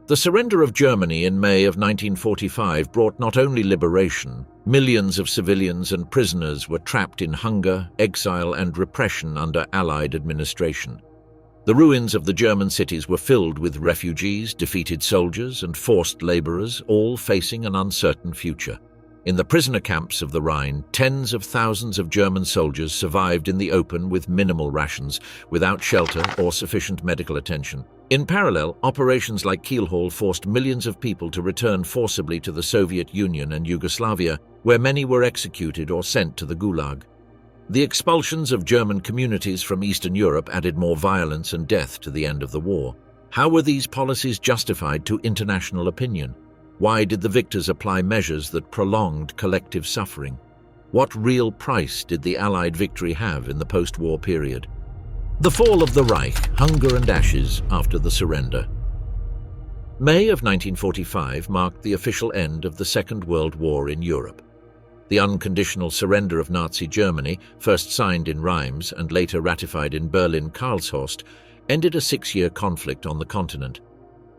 The surrender of Germany in May of 1945 brought not only liberation, millions of civilians and prisoners were trapped in hunger, exile, and repression under Allied administration. The ruins of the German cities were filled with refugees, defeated soldiers, and forced laborers, all facing an uncertain future. In the prisoner camps of the Rhine, tens of thousands of German soldiers survived in the open with minimal rations, without shelter or sufficient medical attention. In parallel, operations like Kielhall forced millions of people to return forcibly to the Soviet Union and Yugoslavia, where many were executed or sent to the Gulag. The expulsions of German communities from Eastern Europe added more violence and death to the end of the war. How were these policies justified to international opinion? Why did the victors apply measures that prolonged collective suffering? What real price did the Allied victory have in the post-war period? The fall of the Reich, hunger and ashes after the surrender. May of 1945 marked the official end of the Second World War in Europe. The unconditional surrender of Nazi Germany, first signed in Reims and later ratified in Berlin-Karlshorst, ended a 6-year conflict on the continent.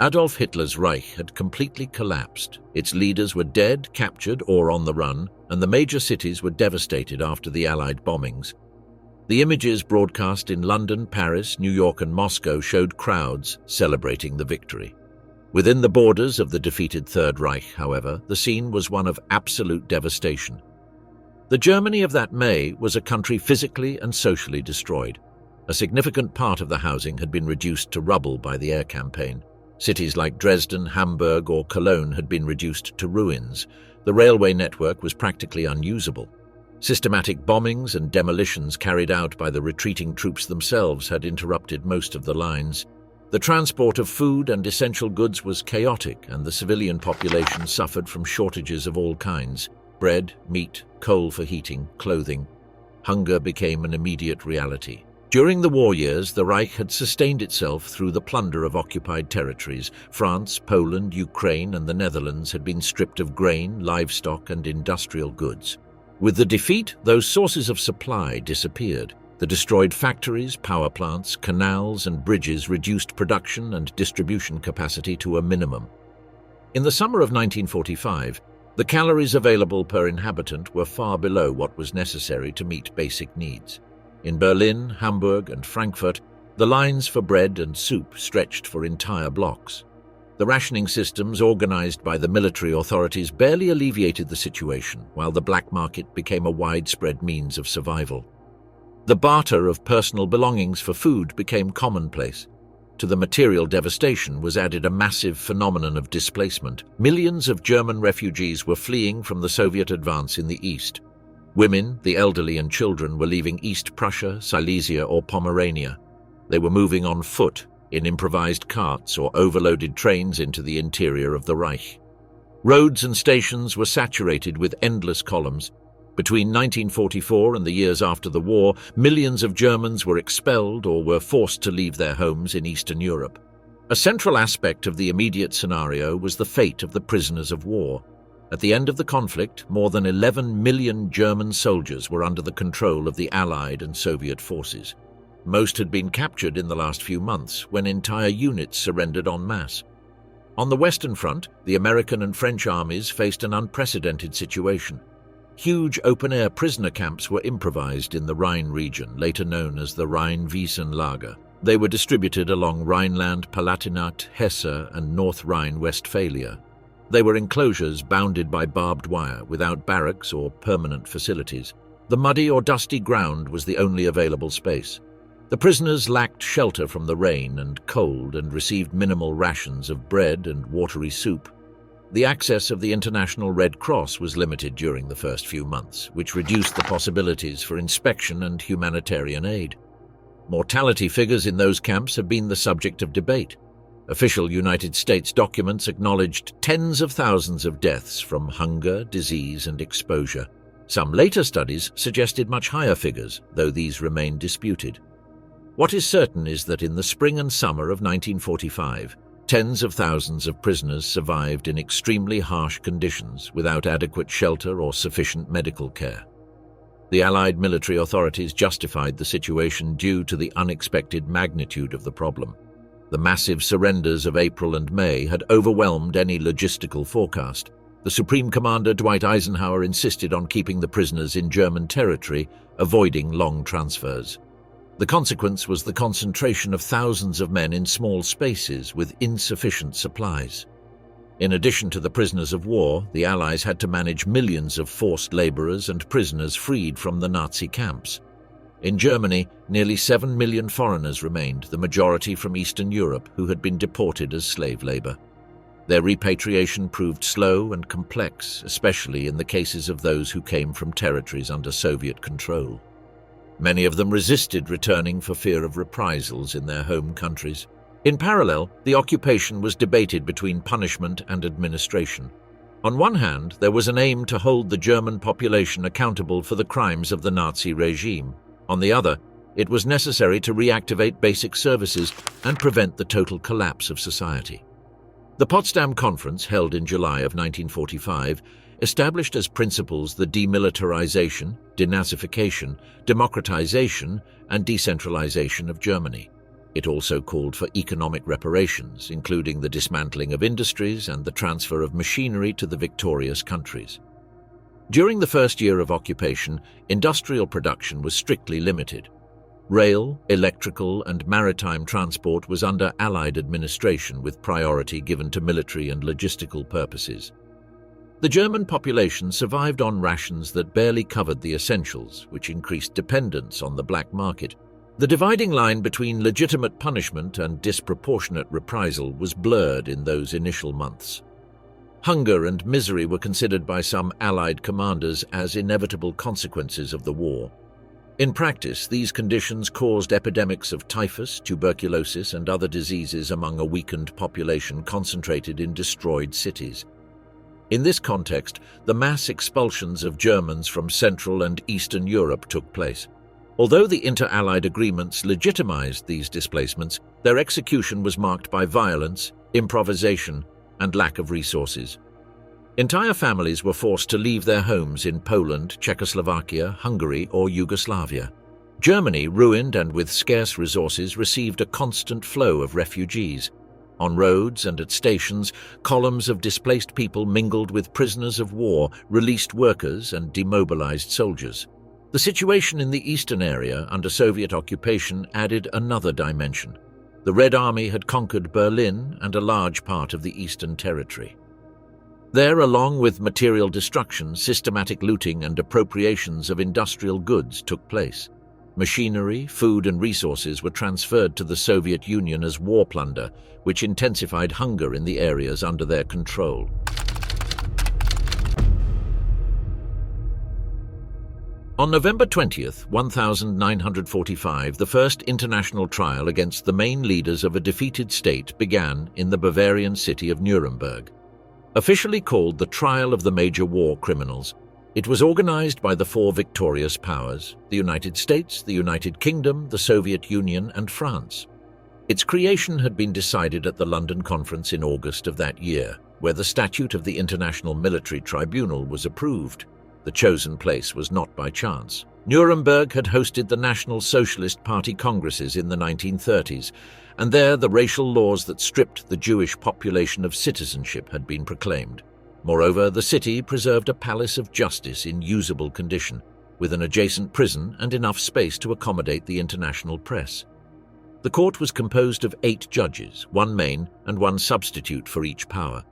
Adolf Hitler's Reich had completely collapsed. Its leaders were dead, captured, or on the run, and the major cities were devastated after the Allied bombings. The images broadcast in London, Paris, New York, and Moscow showed crowds celebrating the victory. Within the borders of the defeated Third Reich, however, the scene was one of absolute devastation. The Germany of that May was a country physically and socially destroyed. A significant part of the housing had been reduced to rubble by the air campaign. Cities like Dresden, Hamburg, or Cologne had been reduced to ruins. The railway network was practically unusable. Systematic bombings and demolitions carried out by the retreating troops themselves had interrupted most of the lines. The transport of food and essential goods was chaotic, and the civilian population suffered from shortages of all kinds: bread, meat, coal for heating, clothing. Hunger became an immediate reality. During the war years, the Reich had sustained itself through the plunder of occupied territories. France, Poland, Ukraine, and the Netherlands had been stripped of grain, livestock, and industrial goods. With the defeat, those sources of supply disappeared. The destroyed factories, power plants, canals, and bridges reduced production and distribution capacity to a minimum. In the summer of 1945, the calories available per inhabitant were far below what was necessary to meet basic needs. In Berlin, Hamburg, and Frankfurt, the lines for bread and soup stretched for entire blocks. The rationing systems organized by the military authorities barely alleviated the situation, while the black market became a widespread means of survival. The barter of personal belongings for food became commonplace. To the material devastation was added a massive phenomenon of displacement. Millions of German refugees were fleeing from the Soviet advance in the east. Women, the elderly, and children were leaving East Prussia, Silesia, or Pomerania. They were moving on foot, in improvised carts or overloaded trains into the interior of the Reich. Roads and stations were saturated with endless columns. Between 1944 and the years after the war, millions of Germans were expelled or were forced to leave their homes in Eastern Europe. A central aspect of the immediate scenario was the fate of the prisoners of war. At the end of the conflict, more than 11 million German soldiers were under the control of the Allied and Soviet forces. Most had been captured in the last few months, when entire units surrendered en masse. On the Western Front, the American and French armies faced an unprecedented situation. Huge open-air prisoner camps were improvised in the Rhine region, later known as the Rhein-Wiesenlager. They were distributed along Rhineland, Palatinat, Hesse, and North Rhine-Westphalia. They were enclosures bounded by barbed wire, without barracks or permanent facilities. The muddy or dusty ground was the only available space. The prisoners lacked shelter from the rain and cold and received minimal rations of bread and watery soup. The access of the International Red Cross was limited during the first few months, which reduced the possibilities for inspection and humanitarian aid. Mortality figures in those camps have been the subject of debate. Official United States documents acknowledged tens of thousands of deaths from hunger, disease, and exposure. Some later studies suggested much higher figures, though these remain disputed. What is certain is that in the spring and summer of 1945, tens of thousands of prisoners survived in extremely harsh conditions without adequate shelter or sufficient medical care. The Allied military authorities justified the situation due to the unexpected magnitude of the problem. The massive surrenders of April and May had overwhelmed any logistical forecast. The Supreme Commander Dwight Eisenhower insisted on keeping the prisoners in German territory, avoiding long transfers. The consequence was the concentration of thousands of men in small spaces with insufficient supplies. In addition to the prisoners of war, the Allies had to manage millions of forced laborers and prisoners freed from the Nazi camps. In Germany, nearly 7 million foreigners remained, the majority from Eastern Europe, who had been deported as slave labor. Their repatriation proved slow and complex, especially in the cases of those who came from territories under Soviet control. Many of them resisted returning for fear of reprisals in their home countries. In parallel, the occupation was debated between punishment and administration. On one hand, there was an aim to hold the German population accountable for the crimes of the Nazi regime. On the other, it was necessary to reactivate basic services and prevent the total collapse of society. The Potsdam Conference, held in July of 1945, established as principles the demilitarization, denazification, democratization, and decentralization of Germany. It also called for economic reparations, including the dismantling of industries and the transfer of machinery to the victorious countries. During the first year of occupation, industrial production was strictly limited. Rail, electrical, and maritime transport was under Allied administration, with priority given to military and logistical purposes. The German population survived on rations that barely covered the essentials, which increased dependence on the black market. The dividing line between legitimate punishment and disproportionate reprisal was blurred in those initial months. Hunger and misery were considered by some Allied commanders as inevitable consequences of the war. In practice, these conditions caused epidemics of typhus, tuberculosis, and other diseases among a weakened population concentrated in destroyed cities. In this context, the mass expulsions of Germans from Central and Eastern Europe took place. Although the inter-Allied agreements legitimized these displacements, their execution was marked by violence, improvisation, and lack of resources. Entire families were forced to leave their homes in Poland, Czechoslovakia, Hungary, or Yugoslavia. Germany, ruined and with scarce resources, received a constant flow of refugees. On roads and at stations, columns of displaced people mingled with prisoners of war, released workers, and demobilized soldiers. The situation in the eastern area under Soviet occupation added another dimension. The Red Army had conquered Berlin and a large part of the Eastern Territory. There, along with material destruction, systematic looting and appropriations of industrial goods took place. Machinery, food and resources were transferred to the Soviet Union as war plunder, which intensified hunger in the areas under their control. On November 20th, 1945, the first international trial against the main leaders of a defeated state began in the Bavarian city of Nuremberg. Officially called the Trial of the Major War Criminals, it was organized by the four victorious powers: the United States, the United Kingdom, the Soviet Union, and France. Its creation had been decided at the London Conference in August of that year, where the Statute of the International Military Tribunal was approved. The chosen place was not by chance. Nuremberg had hosted the National Socialist Party congresses in the 1930s, and there the racial laws that stripped the Jewish population of citizenship had been proclaimed. Moreover, the city preserved a palace of justice in usable condition, with an adjacent prison and enough space to accommodate the international press. The court was composed of 8 judges, 1 main and 1 substitute for each power.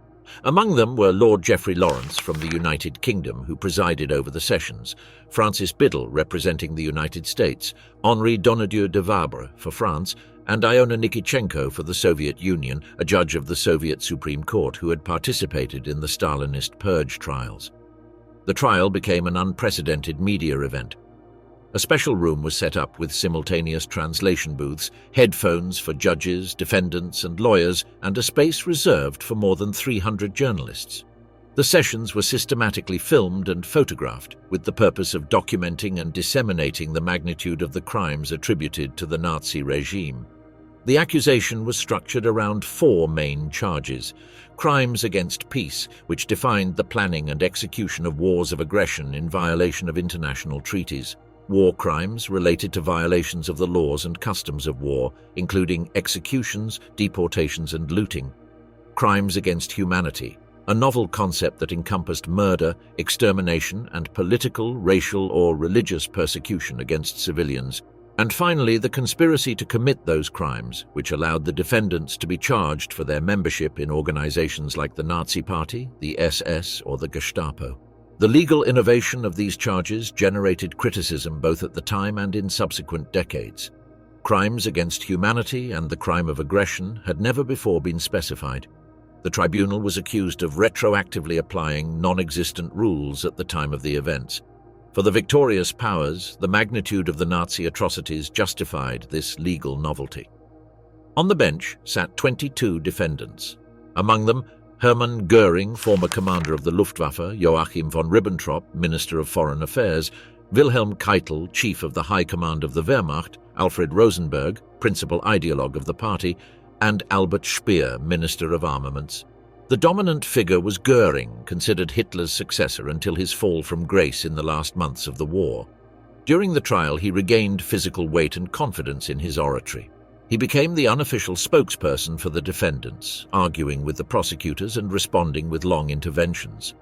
Among them were Lord Geoffrey Lawrence from the United Kingdom, who presided over the sessions, Francis Biddle representing the United States, Henri Donadieu de Vabre for France, and Iona Nikitchenko for the Soviet Union, a judge of the Soviet Supreme Court who had participated in the Stalinist purge trials. The trial became an unprecedented media event. A special room was set up with simultaneous translation booths, headphones for judges, defendants, and lawyers, and a space reserved for more than 300 journalists. The sessions were systematically filmed and photographed, with the purpose of documenting and disseminating the magnitude of the crimes attributed to the Nazi regime. The accusation was structured around 4 main charges: crimes against peace, which defined the planning and execution of wars of aggression in violation of international treaties; war crimes related to violations of the laws and customs of war, including executions, deportations, and looting. Crimes against humanity, a novel concept that encompassed murder, extermination, and political, racial, or religious persecution against civilians. And finally, the conspiracy to commit those crimes, which allowed the defendants to be charged for their membership in organizations like the Nazi Party, the SS, or the Gestapo. The legal innovation of these charges generated criticism both at the time and in subsequent decades. Crimes against humanity and the crime of aggression had never before been specified. The tribunal was accused of retroactively applying non-existent rules at the time of the events. For the victorious powers, the magnitude of the Nazi atrocities justified this legal novelty. On the bench sat 22 defendants. Among them, Hermann Göring, former commander of the Luftwaffe, Joachim von Ribbentrop, Minister of Foreign Affairs, Wilhelm Keitel, Chief of the High Command of the Wehrmacht, Alfred Rosenberg, principal ideologue of the party, and Albert Speer, Minister of Armaments. The dominant figure was Göring, considered Hitler's successor until his fall from grace in the last months of the war. During the trial, he regained physical weight and confidence in his oratory. He became the unofficial spokesperson for the defendants, arguing with the prosecutors and responding with long interventions.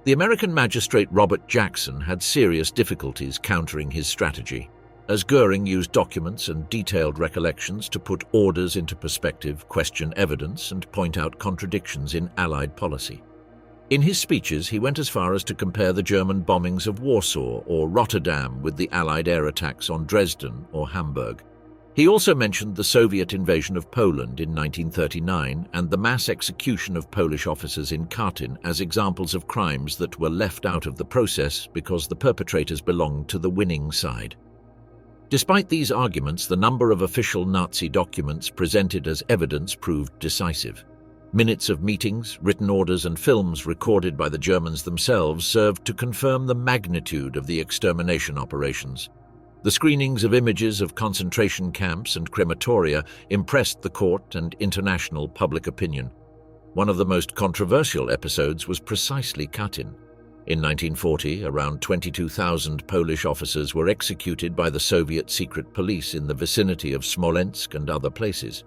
The American magistrate Robert Jackson had serious difficulties countering his strategy, as Göring used documents and detailed recollections to put orders into perspective, question evidence, and point out contradictions in Allied policy. In his speeches, he went as far as to compare the German bombings of Warsaw or Rotterdam with the Allied air attacks on Dresden or Hamburg. He also mentioned the Soviet invasion of Poland in 1939 and the mass execution of Polish officers in Katyn as examples of crimes that were left out of the process because the perpetrators belonged to the winning side. Despite these arguments, the number of official Nazi documents presented as evidence proved decisive. Minutes of meetings, written orders, and films recorded by the Germans themselves served to confirm the magnitude of the extermination operations. The screenings of images of concentration camps and crematoria impressed the court and international public opinion. One of the most controversial episodes was precisely Katyn. In 1940, around 22,000 Polish officers were executed by the Soviet secret police in the vicinity of Smolensk and other places.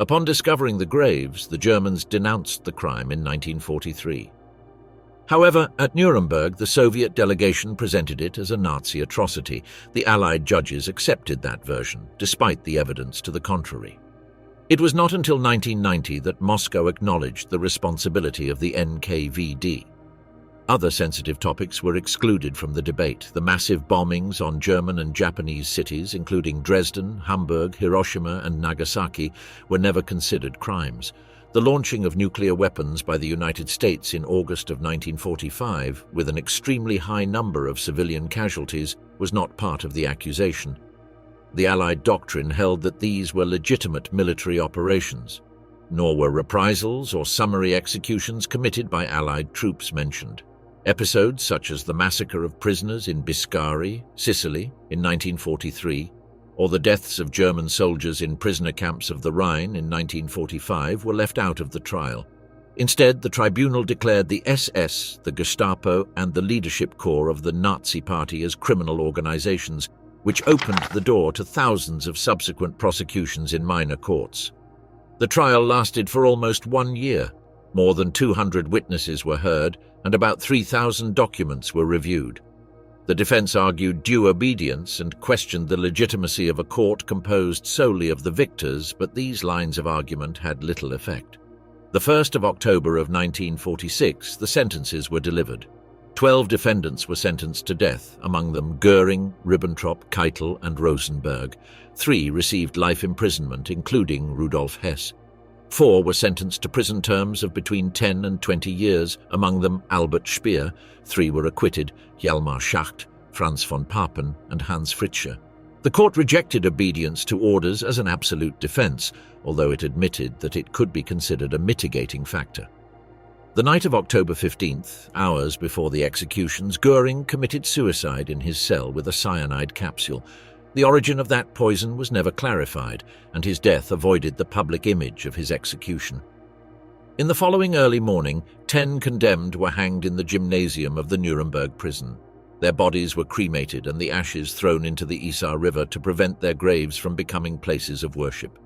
Upon discovering the graves, the Germans denounced the crime in 1943. However, at Nuremberg, the Soviet delegation presented it as a Nazi atrocity. The Allied judges accepted that version, despite the evidence to the contrary. It was not until 1990 that Moscow acknowledged the responsibility of the NKVD. Other sensitive topics were excluded from the debate. The massive bombings on German and Japanese cities, including Dresden, Hamburg, Hiroshima, and Nagasaki, were never considered crimes. The launching of nuclear weapons by the United States in August of 1945, with an extremely high number of civilian casualties, was not part of the accusation. The Allied doctrine held that these were legitimate military operations, nor were reprisals or summary executions committed by Allied troops mentioned. Episodes such as the massacre of prisoners in Biscari, Sicily, in 1943, or the deaths of German soldiers in prisoner camps of the Rhine in 1945 were left out of the trial. Instead, the tribunal declared the SS, the Gestapo, and the leadership corps of the Nazi Party as criminal organizations, which opened the door to thousands of subsequent prosecutions in minor courts. The trial lasted for almost 1 year. More than 200 witnesses were heard, and about 3,000 documents were reviewed. The defense argued due obedience and questioned the legitimacy of a court composed solely of the victors, but these lines of argument had little effect. The 1st of October of 1946, the sentences were delivered. 12 defendants were sentenced to death, among them Göring, Ribbentrop, Keitel, and Rosenberg. 3 received life imprisonment, including Rudolf Hess. 4 were sentenced to prison terms of between 10 and 20 years, among them Albert Speer. 3 were acquitted, Hjalmar Schacht, Franz von Papen, and Hans Fritzsche. The court rejected obedience to orders as an absolute defense, although it admitted that it could be considered a mitigating factor. The night of October 15th, hours before the executions, Göring committed suicide in his cell with a cyanide capsule. The origin of that poison was never clarified, and his death avoided the public image of his execution. In the following early morning, 10 condemned were hanged in the gymnasium of the Nuremberg prison. Their bodies were cremated and the ashes thrown into the Isar River to prevent their graves from becoming places of worship.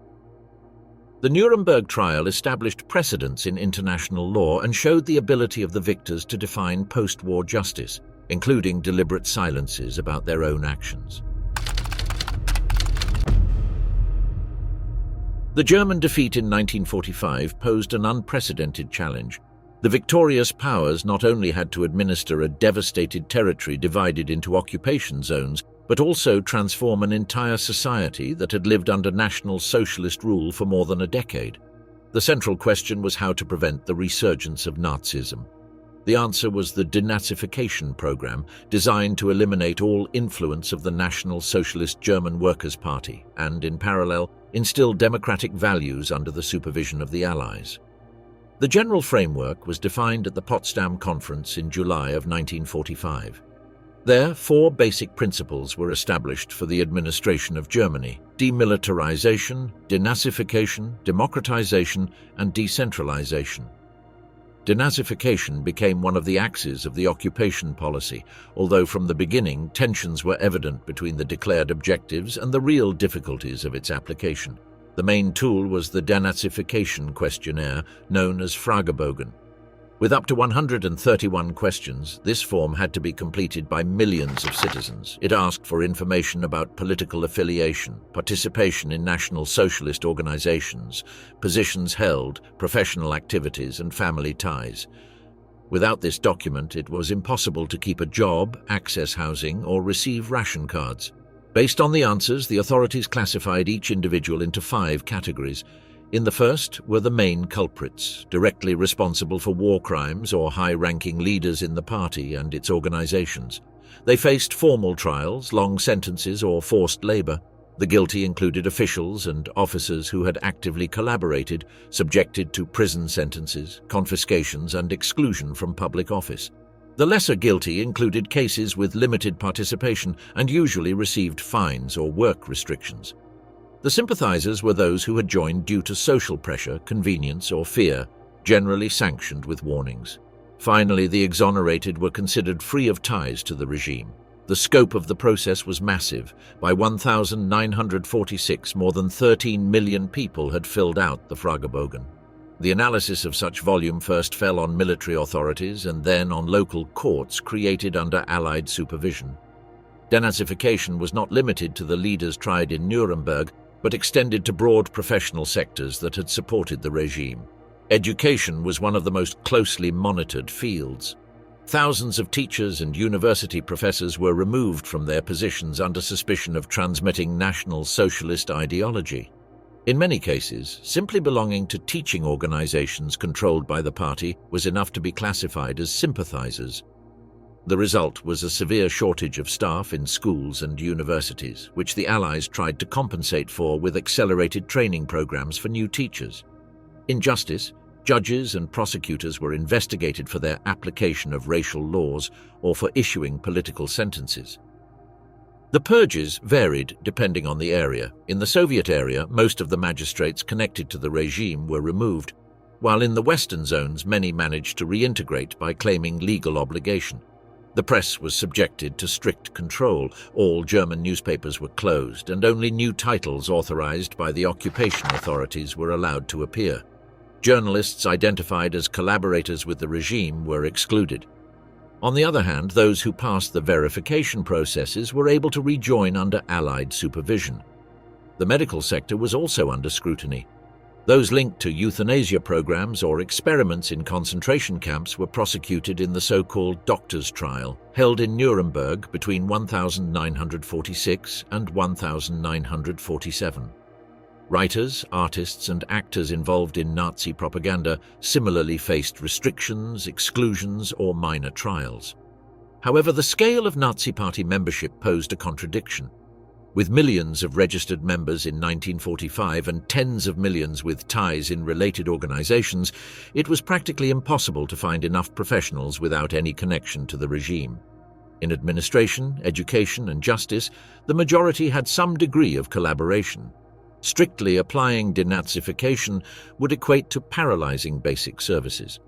The Nuremberg trial established precedents in international law and showed the ability of the victors to define post-war justice, including deliberate silences about their own actions. The German defeat in 1945 posed an unprecedented challenge. The victorious powers not only had to administer a devastated territory divided into occupation zones, but also transform an entire society that had lived under National Socialist rule for more than a decade. The central question was how to prevent the resurgence of Nazism. The answer was the Denazification program, designed to eliminate all influence of the National Socialist German Workers' Party and, in parallel, instill democratic values under the supervision of the Allies. The general framework was defined at the Potsdam Conference in July of 1945. There, 4 basic principles were established for the administration of Germany: demilitarization, denazification, democratization, and decentralization. Denazification became one of the axes of the occupation policy, although from the beginning tensions were evident between the declared objectives and the real difficulties of its application. The main tool was the Denazification questionnaire, known as Fragebogen. With up to 131 questions, this form had to be completed by millions of citizens. It asked for information about political affiliation, participation in National Socialist organizations, positions held, professional activities, and family ties. Without this document, it was impossible to keep a job, access housing, or receive ration cards. Based on the answers, the authorities classified each individual into 5 categories. In the first were the main culprits, directly responsible for war crimes or high-ranking leaders in the party and its organizations. They faced formal trials, long sentences, or forced labor. The guilty included officials and officers who had actively collaborated, subjected to prison sentences, confiscations, and exclusion from public office. The lesser guilty included cases with limited participation and usually received fines or work restrictions. The sympathizers were those who had joined due to social pressure, convenience, or fear, generally sanctioned with warnings. Finally, the exonerated were considered free of ties to the regime. The scope of the process was massive. By 1946, more than 13 million people had filled out the Fragebogen. The analysis of such volume first fell on military authorities and then on local courts created under Allied supervision. Denazification was not limited to the leaders tried in Nuremberg, but extended to broad professional sectors that had supported the regime. Education was one of the most closely monitored fields. Thousands of teachers and university professors were removed from their positions under suspicion of transmitting National Socialist ideology. In many cases, simply belonging to teaching organizations controlled by the party was enough to be classified as sympathizers. The result was a severe shortage of staff in schools and universities, which the Allies tried to compensate for with accelerated training programs for new teachers. In justice, judges and prosecutors were investigated for their application of racial laws or for issuing political sentences. The purges varied depending on the area. In the Soviet area, most of the magistrates connected to the regime were removed, while in the Western zones many managed to reintegrate by claiming legal obligation. The press was subjected to strict control. All German newspapers were closed, and only new titles authorized by the occupation authorities were allowed to appear. Journalists identified as collaborators with the regime were excluded. On the other hand, those who passed the verification processes were able to rejoin under Allied supervision. The medical sector was also under scrutiny. Those linked to euthanasia programs or experiments in concentration camps were prosecuted in the so-called doctors' trial, held in Nuremberg between 1946 and 1947. Writers, artists, and actors involved in Nazi propaganda similarly faced restrictions, exclusions, or minor trials. However, the scale of Nazi Party membership posed a contradiction. With millions of registered members in 1945 and tens of millions with ties in related organizations, it was practically impossible to find enough professionals without any connection to the regime. In administration, education, and justice, the majority had some degree of collaboration. Strictly applying denazification would equate to paralyzing basic services.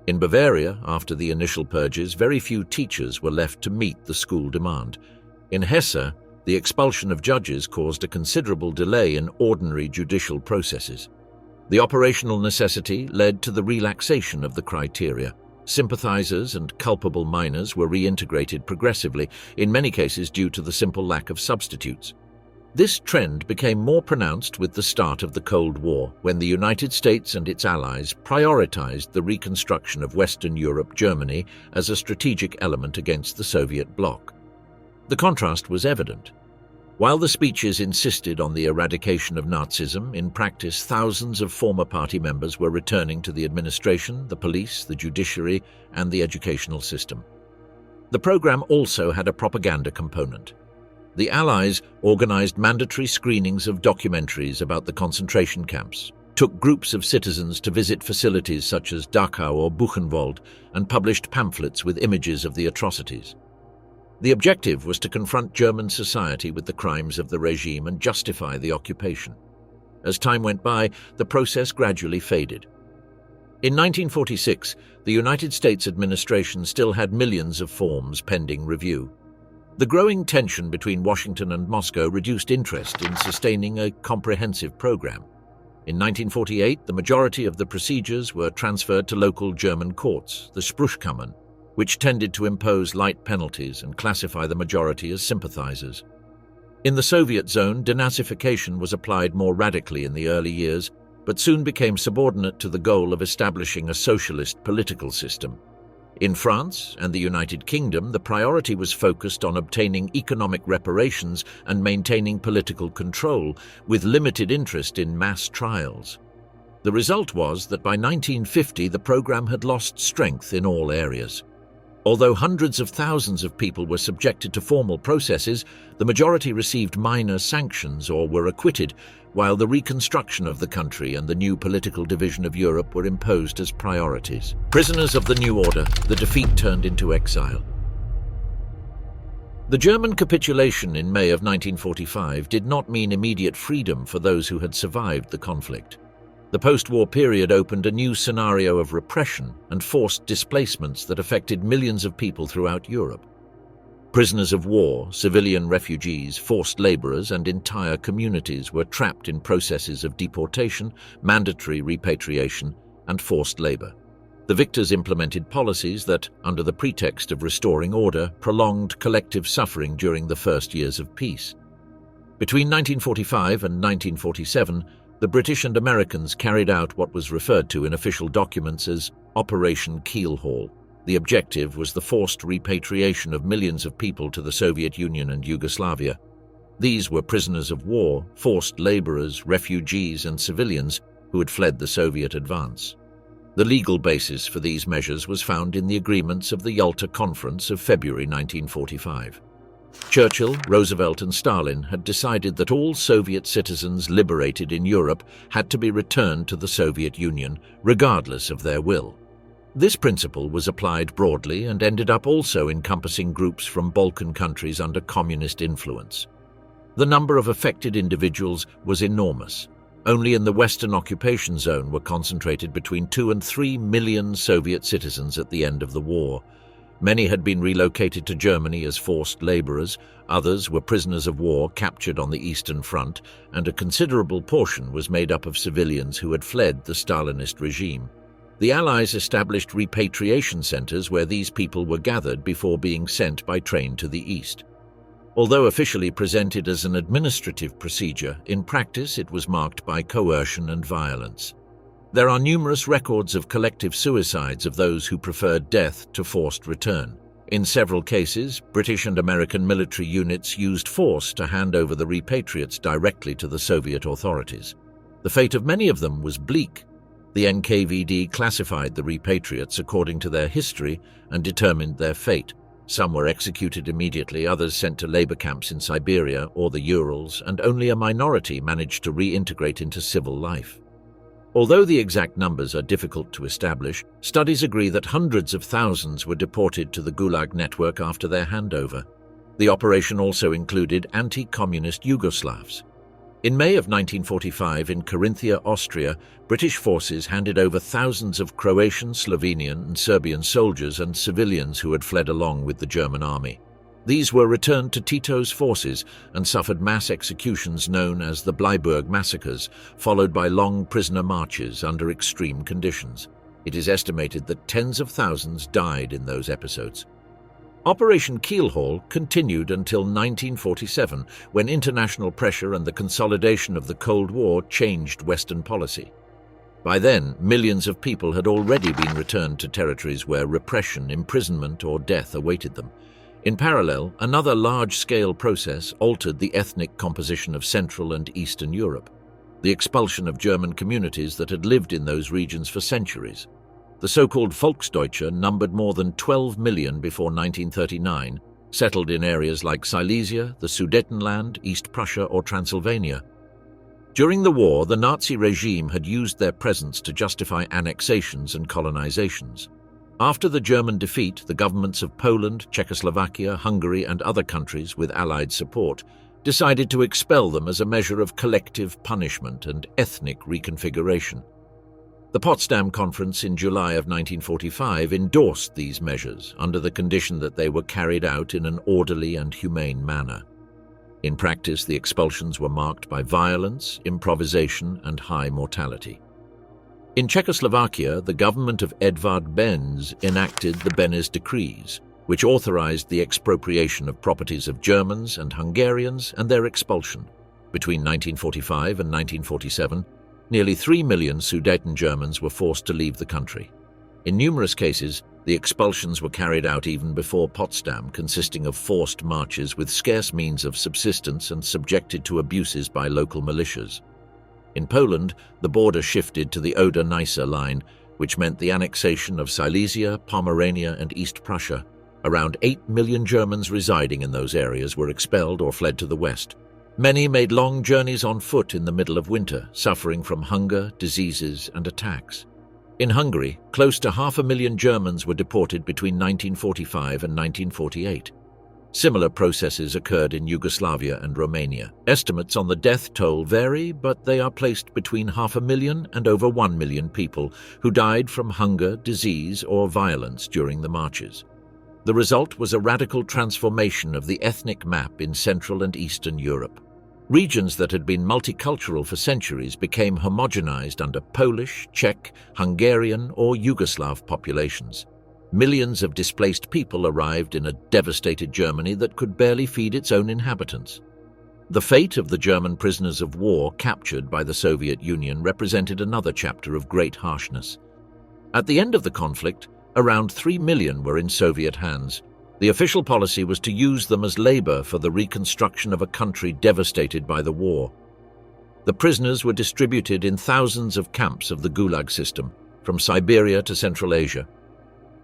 In Bavaria, after the initial purges, very few teachers were left to meet the school demand. In Hesse, the expulsion of judges caused a considerable delay in ordinary judicial processes. The operational necessity led to the relaxation of the criteria. Sympathizers and culpable minors were reintegrated progressively, in many cases due to the simple lack of substitutes. This trend became more pronounced with the start of the Cold War, when the United States and its allies prioritized the reconstruction of Western Europe, Germany, as a strategic element against the Soviet bloc. The contrast was evident. While the speeches insisted on the eradication of Nazism, in practice thousands of former party members were returning to the administration, the police, the judiciary, and the educational system. The program also had a propaganda component. The Allies organized mandatory screenings of documentaries about the concentration camps, took groups of citizens to visit facilities such as Dachau or Buchenwald, and published pamphlets with images of the atrocities. The objective was to confront German society with the crimes of the regime and justify the occupation. As time went by, the process gradually faded. In 1946, the United States administration still had millions of forms pending review. The growing tension between Washington and Moscow reduced interest in sustaining a comprehensive program. In 1948, the majority of the procedures were transferred to local German courts, the Spruchkammern, which tended to impose light penalties and classify the majority as sympathizers. In the Soviet zone, Denazification was applied more radically in the early years, but soon became subordinate to the goal of establishing a socialist political system. In France and the United Kingdom, the priority was focused on obtaining economic reparations and maintaining political control, with limited interest in mass trials. The result was that by 1950 the program had lost strength in all areas. Although hundreds of thousands of people were subjected to formal processes, the majority received minor sanctions or were acquitted, while the reconstruction of the country and the new political division of Europe were imposed as priorities. Prisoners of the new order, the defeat turned into exile. The German capitulation in May of 1945 did not mean immediate freedom for those who had survived the conflict. The post-war period opened a new scenario of repression and forced displacements that affected millions of people throughout Europe. Prisoners of war, civilian refugees, forced laborers, and entire communities were trapped in processes of deportation, mandatory repatriation, and forced labor. The victors implemented policies that, under the pretext of restoring order, prolonged collective suffering during the first years of peace. Between 1945 and 1947, the British and Americans carried out what was referred to in official documents as Operation Keelhaul. The objective was the forced repatriation of millions of people to the Soviet Union and Yugoslavia. These were prisoners of war, forced laborers, refugees, and civilians who had fled the Soviet advance. The legal basis for these measures was found in the agreements of the Yalta Conference of February 1945. Churchill, Roosevelt, and Stalin had decided that all Soviet citizens liberated in Europe had to be returned to the Soviet Union, regardless of their will. This principle was applied broadly and ended up also encompassing groups from Balkan countries under communist influence. The number of affected individuals was enormous. Only in the Western occupation zone were concentrated between 2 and 3 million Soviet citizens at the end of the war. Many had been relocated to Germany as forced laborers, others were prisoners of war captured on the Eastern Front, and a considerable portion was made up of civilians who had fled the Stalinist regime. The Allies established repatriation centers where these people were gathered before being sent by train to the east. Although officially presented as an administrative procedure, in practice it was marked by coercion and violence. There are numerous records of collective suicides of those who preferred death to forced return. In several cases, British and American military units used force to hand over the repatriates directly to the Soviet authorities. The fate of many of them was bleak. The NKVD classified the repatriates according to their history and determined their fate. Some were executed immediately, others sent to labor camps in Siberia or the Urals, and only a minority managed to reintegrate into civil life. Although the exact numbers are difficult to establish, studies agree that hundreds of thousands were deported to the Gulag network after their handover. The operation also included anti-communist Yugoslavs. In May of 1945, in Carinthia, Austria, British forces handed over thousands of Croatian, Slovenian, and Serbian soldiers and civilians who had fled along with the German army. These were returned to Tito's forces and suffered mass executions known as the Bleiburg massacres, followed by long prisoner marches under extreme conditions. It is estimated that tens of thousands died in those episodes. Operation Keelhaul continued until 1947, when international pressure and the consolidation of the Cold War changed Western policy. By then, millions of people had already been returned to territories where repression, imprisonment, or death awaited them. In parallel, another large-scale process altered the ethnic composition of Central and Eastern Europe: the expulsion of German communities that had lived in those regions for centuries. The so-called Volksdeutsche numbered more than 12 million before 1939, settled in areas like Silesia, the Sudetenland, East Prussia, or Transylvania. During the war, the Nazi regime had used their presence to justify annexations and colonizations. After the German defeat, the governments of Poland, Czechoslovakia, Hungary, and other countries with Allied support decided to expel them as a measure of collective punishment and ethnic reconfiguration. The Potsdam Conference in July of 1945 endorsed these measures under the condition that they were carried out in an orderly and humane manner. In practice, the expulsions were marked by violence, improvisation, and high mortality. In Czechoslovakia, the government of Edvard Beneš enacted the Beneš Decrees, which authorized the expropriation of properties of Germans and Hungarians and their expulsion. Between 1945 and 1947, nearly 3 million Sudeten Germans were forced to leave the country. In numerous cases, the expulsions were carried out even before Potsdam, consisting of forced marches with scarce means of subsistence and subjected to abuses by local militias. In Poland, the border shifted to the Oder-Neisse line, which meant the annexation of Silesia, Pomerania, and East Prussia. Around 8 million Germans residing in those areas were expelled or fled to the west. Many made long journeys on foot in the middle of winter, suffering from hunger, diseases, and attacks. In Hungary, close to 500,000 Germans were deported between 1945 and 1948. Similar processes occurred in Yugoslavia and Romania. Estimates on the death toll vary, but they are placed between 500,000 and over 1 million people who died from hunger, disease, or violence during the marches. The result was a radical transformation of the ethnic map in Central and Eastern Europe. Regions that had been multicultural for centuries became homogenized under Polish, Czech, Hungarian, or Yugoslav populations. Millions of displaced people arrived in a devastated Germany that could barely feed its own inhabitants. The fate of the German prisoners of war captured by the Soviet Union represented another chapter of great harshness. At the end of the conflict, around 3 million were in Soviet hands. The official policy was to use them as labor for the reconstruction of a country devastated by the war. The prisoners were distributed in thousands of camps of the Gulag system, from Siberia to Central Asia.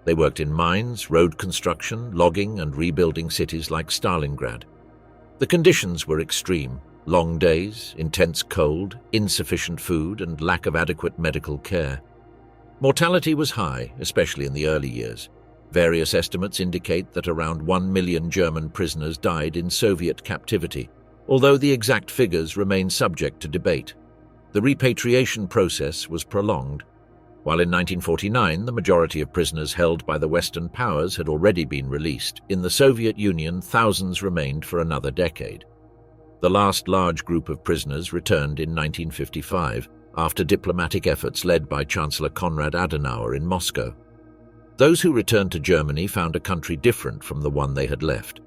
They worked in mines, road construction, logging, and rebuilding cities like Stalingrad. The conditions were extreme: long days, intense cold, insufficient food, and lack of adequate medical care. Mortality was high, especially in the early years. Various estimates indicate that around 1 million German prisoners died in Soviet captivity, although the exact figures remain subject to debate. The repatriation process was prolonged. While in 1949 the majority of prisoners held by the Western powers had already been released, in the Soviet Union thousands remained for another decade. The last large group of prisoners returned in 1955, after diplomatic efforts led by Chancellor Konrad Adenauer in Moscow. Those who returned to Germany found a country different from the one they had left.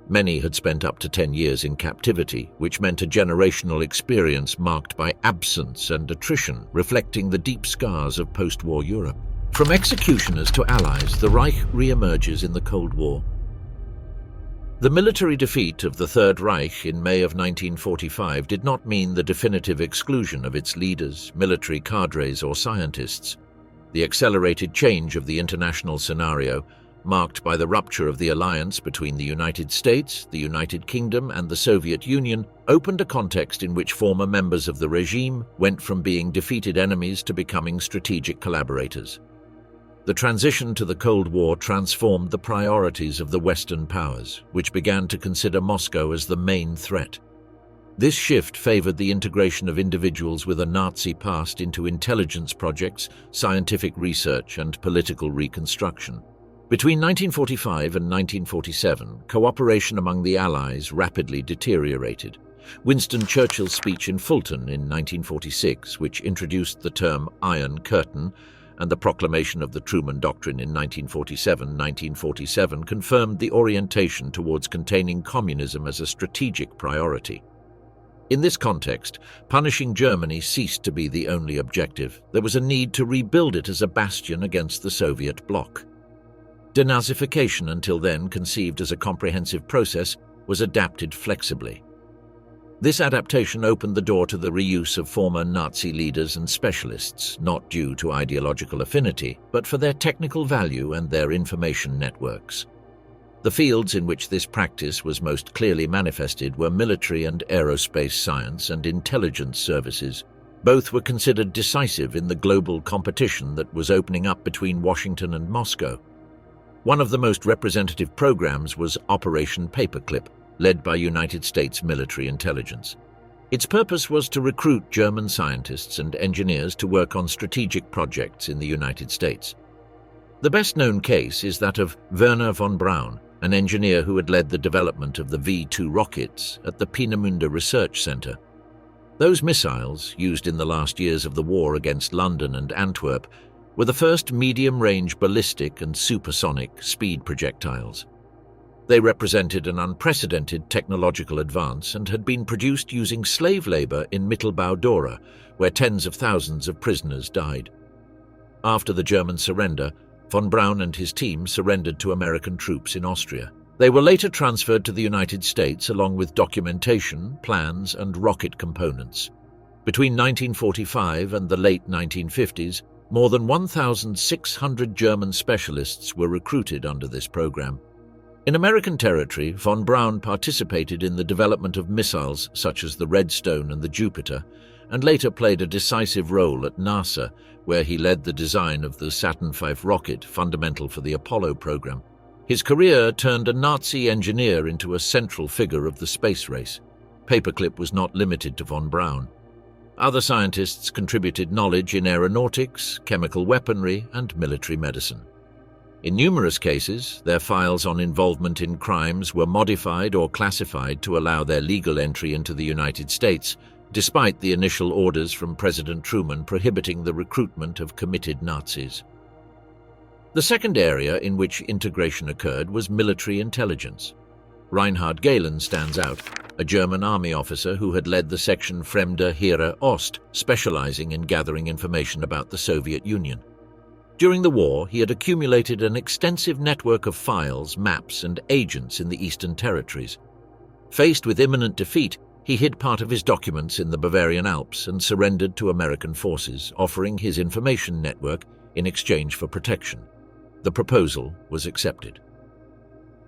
Many had spent up to 10 years in captivity, which meant a generational experience marked by absence and attrition, reflecting the deep scars of post-war Europe. From executioners to allies, the Reich re-emerges in the Cold War. The military defeat of the Third Reich in May of 1945 did not mean the definitive exclusion of its leaders, military cadres, or scientists. The accelerated change of the international scenario, marked by the rupture of the alliance between the United States, the United Kingdom, and the Soviet Union, opened a context in which former members of the regime went from being defeated enemies to becoming strategic collaborators. The transition to the Cold War transformed the priorities of the Western powers, which began to consider Moscow as the main threat. This shift favored the integration of individuals with a Nazi past into intelligence projects, scientific research, and political reconstruction. Between 1945 and 1947, cooperation among the Allies rapidly deteriorated. Winston Churchill's speech in Fulton in 1946, which introduced the term Iron Curtain, and the proclamation of the Truman Doctrine in 1947, confirmed the orientation towards containing communism as a strategic priority. In this context, punishing Germany ceased to be the only objective. There was a need to rebuild it as a bastion against the Soviet bloc. Denazification, until then conceived as a comprehensive process, was adapted flexibly. This adaptation opened the door to the reuse of former Nazi leaders and specialists, not due to ideological affinity, but for their technical value and their information networks. The fields in which this practice was most clearly manifested were military and aerospace science and intelligence services. Both were considered decisive in the global competition that was opening up between Washington and Moscow. One of the most representative programs was Operation Paperclip, led by United States military intelligence. Its purpose was to recruit German scientists and engineers to work on strategic projects in the United States. The best-known case is that of Werner von Braun, an engineer who had led the development of the V-2 rockets at the Peenemünde Research Center. Those missiles, used in the last years of the war against London and Antwerp, were the first medium-range ballistic and supersonic speed projectiles. They represented an unprecedented technological advance and had been produced using slave labor in Mittelbau-Dora, where tens of thousands of prisoners died. After the German surrender, von Braun and his team surrendered to American troops in Austria. They were later transferred to the United States along with documentation, plans, and rocket components. Between 1945 and the late 1950s, more than 1,600 German specialists were recruited under this program. In American territory, von Braun participated in the development of missiles such as the Redstone and the Jupiter, and later played a decisive role at NASA, where he led the design of the Saturn V rocket, fundamental for the Apollo program. His career turned a Nazi engineer into a central figure of the space race. Paperclip was not limited to von Braun. Other scientists contributed knowledge in aeronautics, chemical weaponry, and military medicine. In numerous cases, their files on involvement in crimes were modified or classified to allow their legal entry into the United States, despite the initial orders from President Truman prohibiting the recruitment of committed Nazis. The second area in which integration occurred was military intelligence. Reinhard Gehlen stands out, a German army officer who had led the section Fremde Heere Ost, specializing in gathering information about the Soviet Union. During the war, he had accumulated an extensive network of files, maps, and agents in the Eastern Territories. Faced with imminent defeat, he hid part of his documents in the Bavarian Alps and surrendered to American forces, offering his information network in exchange for protection. The proposal was accepted.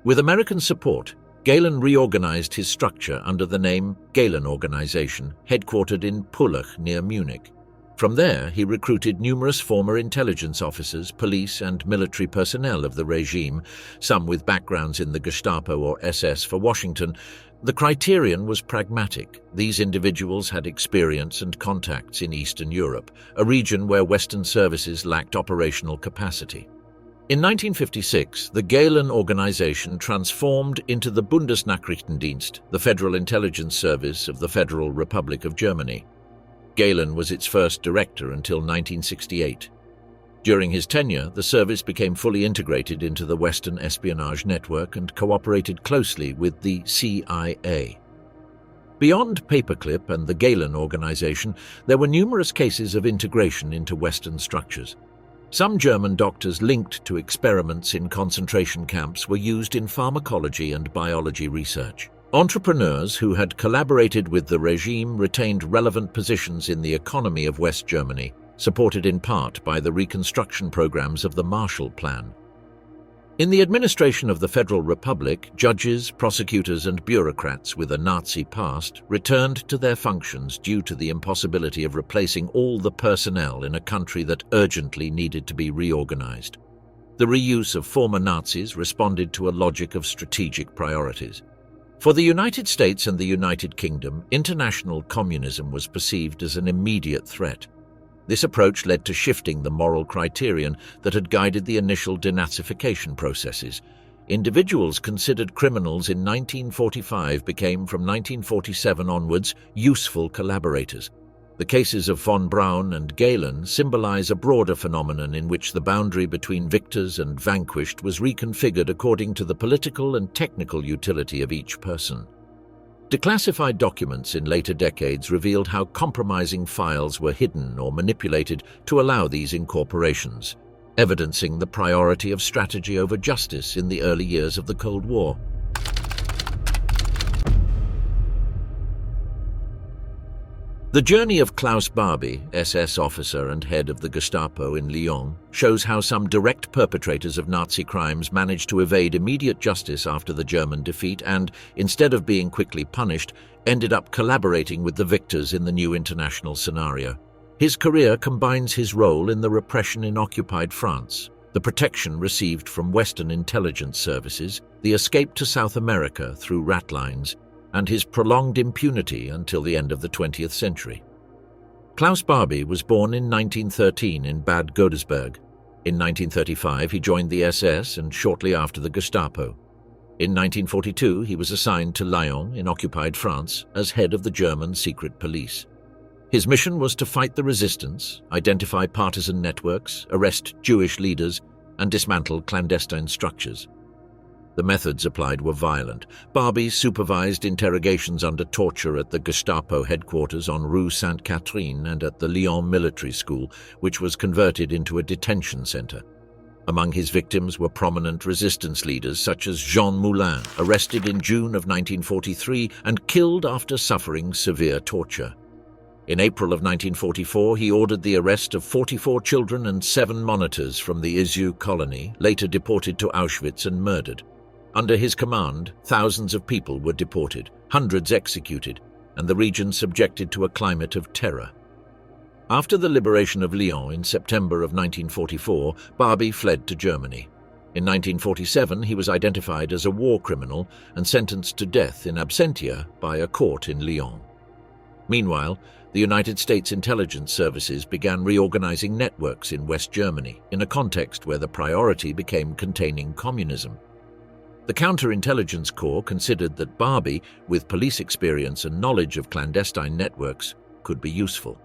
With American support, Gehlen reorganized his structure under the name Gehlen Organization, headquartered in Pullach near Munich. From there, he recruited numerous former intelligence officers, police, and military personnel of the regime, some with backgrounds in the Gestapo or SS for Washington. The criterion was pragmatic. These individuals had experience and contacts in Eastern Europe, a region where Western services lacked operational capacity. In 1956, the Gehlen Organization transformed into the Bundesnachrichtendienst, the Federal Intelligence Service of the Federal Republic of Germany. Gehlen was its first director until 1968. During his tenure, the service became fully integrated into the Western espionage network and cooperated closely with the CIA. Beyond Paperclip and the Gehlen Organization, there were numerous cases of integration into Western structures. Some German doctors linked to experiments in concentration camps were used in pharmacology and biology research. Entrepreneurs who had collaborated with the regime retained relevant positions in the economy of West Germany, supported in part by the reconstruction programs of the Marshall Plan. In the administration of the Federal Republic, judges, prosecutors, and bureaucrats with a Nazi past returned to their functions due to the impossibility of replacing all the personnel in a country that urgently needed to be reorganized. The reuse of former Nazis responded to a logic of strategic priorities. For the United States and the United Kingdom, international communism was perceived as an immediate threat. This approach led to shifting the moral criterion that had guided the initial denazification processes. Individuals considered criminals in 1945 became, from 1947 onwards, useful collaborators. The cases of von Braun and Galen symbolize a broader phenomenon in which the boundary between victors and vanquished was reconfigured according to the political and technical utility of each person. Declassified documents in later decades revealed how compromising files were hidden or manipulated to allow these incorporations, evidencing the priority of strategy over justice in the early years of the Cold War. The journey of Klaus Barbie, SS officer and head of the Gestapo in Lyon, shows how some direct perpetrators of Nazi crimes managed to evade immediate justice after the German defeat and, instead of being quickly punished, ended up collaborating with the victors in the new international scenario. His career combines his role in the repression in occupied France, the protection received from Western intelligence services, the escape to South America through rat lines, and his prolonged impunity until the end of the 20th century. Klaus Barbie was born in 1913 in Bad Godesberg. In 1935 he joined the SS and shortly after the Gestapo. In 1942 he was assigned to Lyon in occupied France as head of the German secret police. His mission was to fight the resistance, identify partisan networks, arrest Jewish leaders, and dismantle clandestine structures. The methods applied were violent. Barbie supervised interrogations under torture at the Gestapo headquarters on Rue Sainte-Catherine and at the Lyon Military School, which was converted into a detention center. Among his victims were prominent resistance leaders such as Jean Moulin, arrested in June of 1943 and killed after suffering severe torture. In April of 1944, he ordered the arrest of 44 children and 7 monitors from the Izieu colony, later deported to Auschwitz and murdered. Under his command, thousands of people were deported, hundreds executed, and the region subjected to a climate of terror. After the liberation of Lyon in September of 1944, Barbie fled to Germany. In 1947, he was identified as a war criminal and sentenced to death in absentia by a court in Lyon. Meanwhile, the United States intelligence services began reorganizing networks in West Germany in a context where the priority became containing communism. The Counterintelligence Corps considered that Barbie, with police experience and knowledge of clandestine networks, could be useful.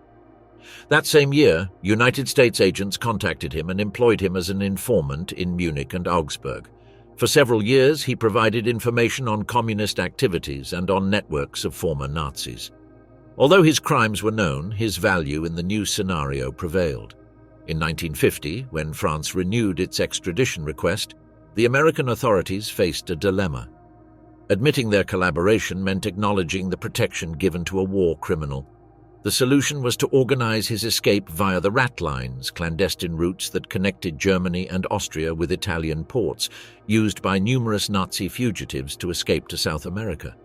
That same year, United States agents contacted him and employed him as an informant in Munich and Augsburg. For several years, he provided information on communist activities and on networks of former Nazis. Although his crimes were known, his value in the new scenario prevailed. In 1950, when France renewed its extradition request, the American authorities faced a dilemma. Admitting their collaboration meant acknowledging the protection given to a war criminal. The solution was to organize his escape via the rat lines, clandestine routes that connected Germany and Austria with Italian ports, used by numerous Nazi fugitives to escape to South America.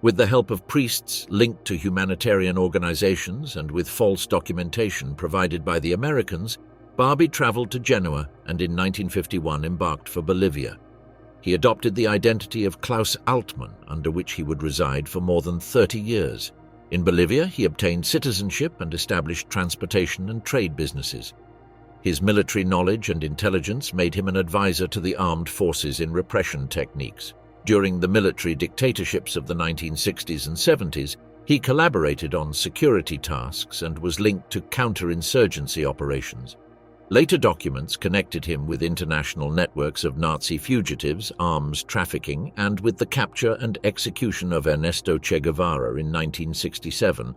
With the help of priests linked to humanitarian organizations and with false documentation provided by the Americans, Barbie traveled to Genoa and in 1951 embarked for Bolivia. He adopted the identity of Klaus Altmann, under which he would reside for more than 30 years. In Bolivia, he obtained citizenship and established transportation and trade businesses. His military knowledge and intelligence made him an advisor to the armed forces in repression techniques. During the military dictatorships of the 1960s and 70s, he collaborated on security tasks and was linked to counterinsurgency operations. Later documents connected him with international networks of Nazi fugitives, arms trafficking, and with the capture and execution of Ernesto Che Guevara in 1967,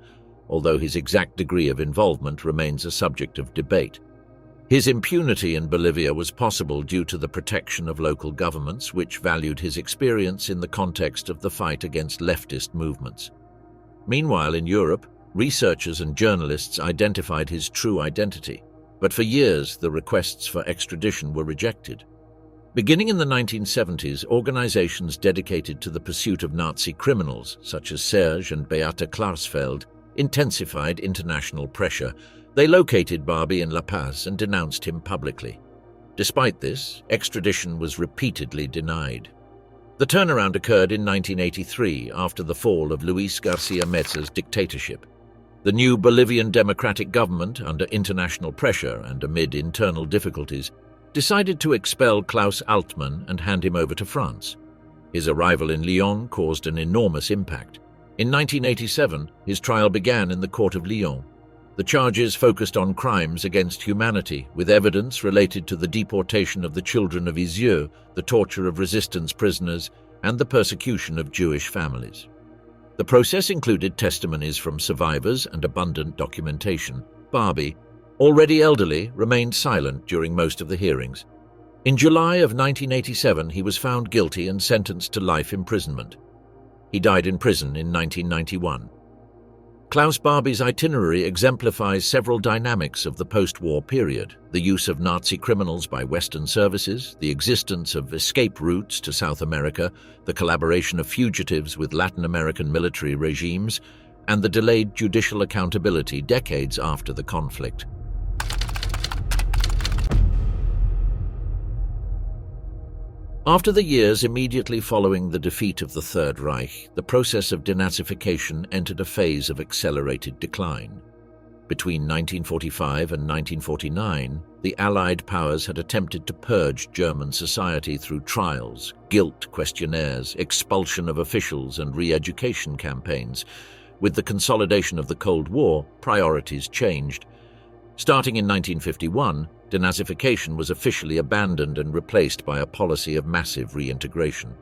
although his exact degree of involvement remains a subject of debate. His impunity in Bolivia was possible due to the protection of local governments, which valued his experience in the context of the fight against leftist movements. Meanwhile, in Europe, researchers and journalists identified his true identity. But for years, the requests for extradition were rejected. Beginning in the 1970s, organizations dedicated to the pursuit of Nazi criminals, such as Serge and Beate Klarsfeld, intensified international pressure. They located Barbie in La Paz and denounced him publicly. Despite this, extradition was repeatedly denied. The turnaround occurred in 1983 after the fall of Luis Garcia Meza's dictatorship. The new Bolivian democratic government, under international pressure and amid internal difficulties, decided to expel Klaus Altmann and hand him over to France. His arrival in Lyon caused an enormous impact. In 1987, his trial began in the court of Lyon. The charges focused on crimes against humanity, with evidence related to the deportation of the children of Lisieux, the torture of resistance prisoners, and the persecution of Jewish families. The process included testimonies from survivors and abundant documentation. Barbie, already elderly, remained silent during most of the hearings. In July of 1987, he was found guilty and sentenced to life imprisonment. He died in prison in 1991. Klaus Barbie's itinerary exemplifies several dynamics of the post-war period: the use of Nazi criminals by Western services, the existence of escape routes to South America, the collaboration of fugitives with Latin American military regimes, and the delayed judicial accountability decades after the conflict. After the years immediately following the defeat of the Third Reich, the process of denazification entered a phase of accelerated decline. Between 1945 and 1949, the Allied powers had attempted to purge German society through trials, guilt questionnaires, expulsion of officials, and re-education campaigns. With the consolidation of the Cold War, priorities changed. Starting in 1951, denazification was officially abandoned and replaced by a policy of massive reintegration.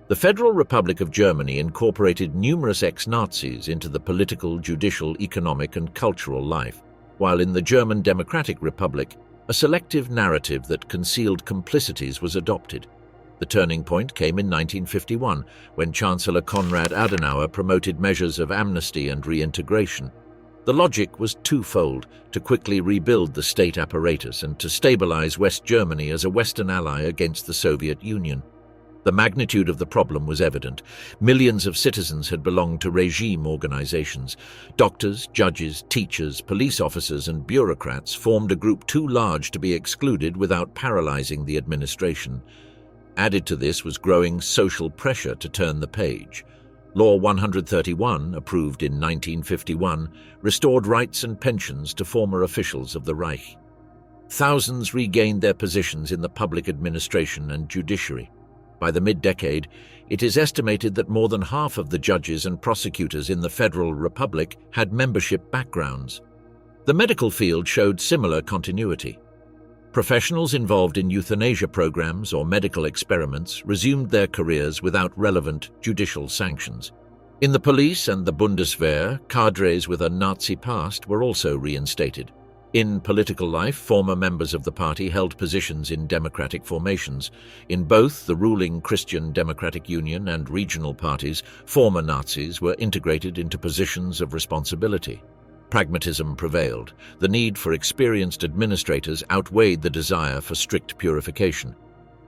The Federal Republic of Germany incorporated numerous ex-Nazis into the political, judicial, economic, and cultural life, while in the German Democratic Republic, a selective narrative that concealed complicities was adopted. The turning point came in 1951, when Chancellor Konrad Adenauer promoted measures of amnesty and reintegration. The logic was twofold: to quickly rebuild the state apparatus and to stabilize West Germany as a Western ally against the Soviet Union. The magnitude of the problem was evident. Millions of citizens had belonged to regime organizations. Doctors, judges, teachers, police officers, and bureaucrats formed a group too large to be excluded without paralyzing the administration. Added to this was growing social pressure to turn the page. Law 131, approved in 1951, restored rights and pensions to former officials of the Reich. Thousands regained their positions in the public administration and judiciary. By the mid-decade, it is estimated that more than half of the judges and prosecutors in the Federal Republic had membership backgrounds. The medical field showed similar continuity. Professionals involved in euthanasia programs or medical experiments resumed their careers without relevant judicial sanctions. In the police and the Bundeswehr, cadres with a Nazi past were also reinstated. In political life, former members of the party held positions in democratic formations. In both the ruling Christian Democratic Union and regional parties, former Nazis were integrated into positions of responsibility. Pragmatism prevailed. The need for experienced administrators outweighed the desire for strict purification.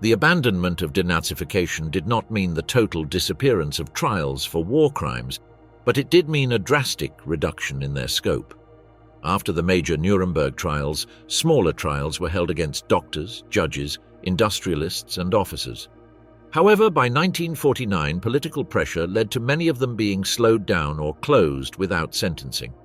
The abandonment of denazification did not mean the total disappearance of trials for war crimes, but it did mean a drastic reduction in their scope. After the major Nuremberg trials, smaller trials were held against doctors, judges, industrialists, and officers. However, by 1949, political pressure led to many of them being slowed down or closed without sentencing.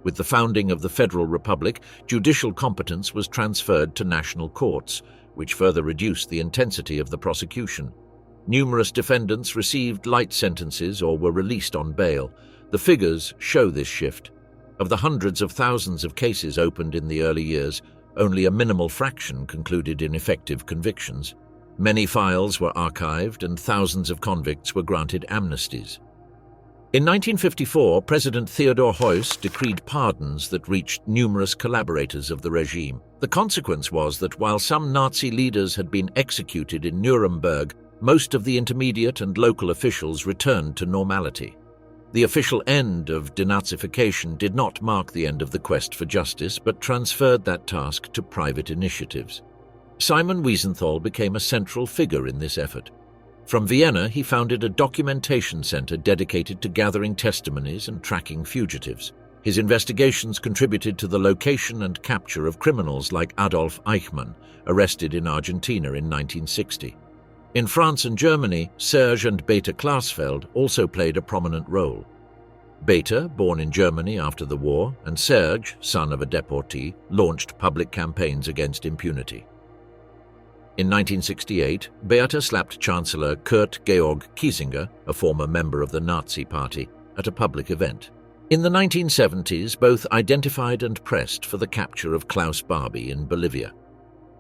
With the founding of the Federal Republic, judicial competence was transferred to national courts, which further reduced the intensity of the prosecution. Numerous defendants received light sentences or were released on bail. The figures show this shift. Of the hundreds of thousands of cases opened in the early years, only a minimal fraction concluded in effective convictions. Many files were archived and thousands of convicts were granted amnesties. In 1954, President Theodor Heuss decreed pardons that reached numerous collaborators of the regime. The consequence was that while some Nazi leaders had been executed in Nuremberg, most of the intermediate and local officials returned to normality. The official end of denazification did not mark the end of the quest for justice, but transferred that task to private initiatives. Simon Wiesenthal became a central figure in this effort. From Vienna, he founded a documentation center dedicated to gathering testimonies and tracking fugitives. His investigations contributed to the location and capture of criminals like Adolf Eichmann, arrested in Argentina in 1960. In France and Germany, Serge and Beta Klarsfeld also played a prominent role. Beta, born in Germany after the war, and Serge, son of a deportee, launched public campaigns against impunity. In 1968, Beta slapped Chancellor Kurt Georg Kiesinger, a former member of the Nazi Party, at a public event. In the 1970s, both identified and pressed for the capture of Klaus Barbie in Bolivia.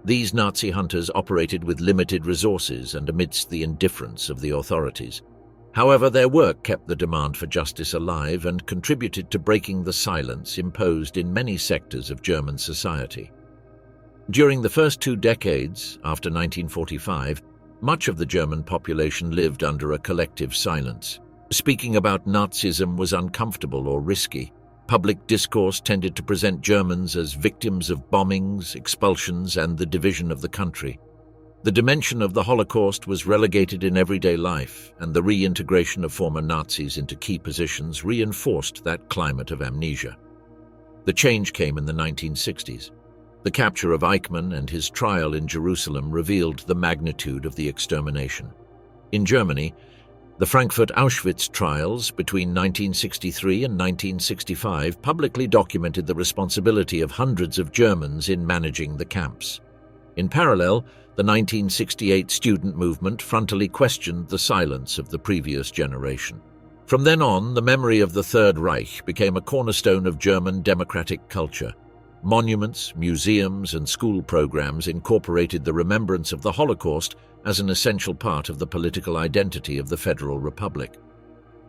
These Nazi hunters operated with limited resources and amidst the indifference of the authorities. However, their work kept the demand for justice alive and contributed to breaking the silence imposed in many sectors of German society. During the first 2 decades, after 1945, much of the German population lived under a collective silence. Speaking about Nazism was uncomfortable or risky. Public discourse tended to present Germans as victims of bombings, expulsions, and the division of the country. The dimension of the Holocaust was relegated in everyday life, and the reintegration of former Nazis into key positions reinforced that climate of amnesia. The change came in the 1960s. The capture of Eichmann and his trial in Jerusalem revealed the magnitude of the extermination. In Germany, the Frankfurt Auschwitz trials between 1963 and 1965 publicly documented the responsibility of hundreds of Germans in managing the camps. In parallel, the 1968 student movement frontally questioned the silence of the previous generation. From then on, the memory of the Third Reich became a cornerstone of German democratic culture. Monuments, museums, and school programs incorporated the remembrance of the Holocaust as an essential part of the political identity of the Federal Republic.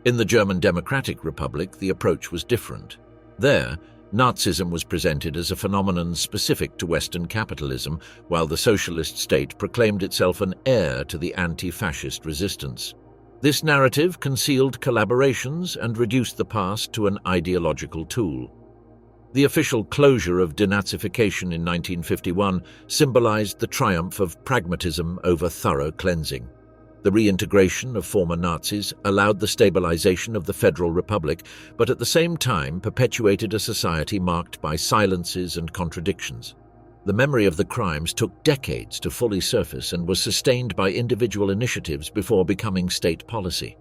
In the German Democratic Republic, the approach was different. There, Nazism was presented as a phenomenon specific to Western capitalism, while the socialist state proclaimed itself an heir to the anti-fascist resistance. This narrative concealed collaborations and reduced the past to an ideological tool. The official closure of Denazification in 1951 symbolized the triumph of pragmatism over thorough cleansing. The reintegration of former Nazis allowed the stabilization of the Federal Republic, but at the same time perpetuated a society marked by silences and contradictions. The memory of the crimes took decades to fully surface and was sustained by individual initiatives before becoming state policy.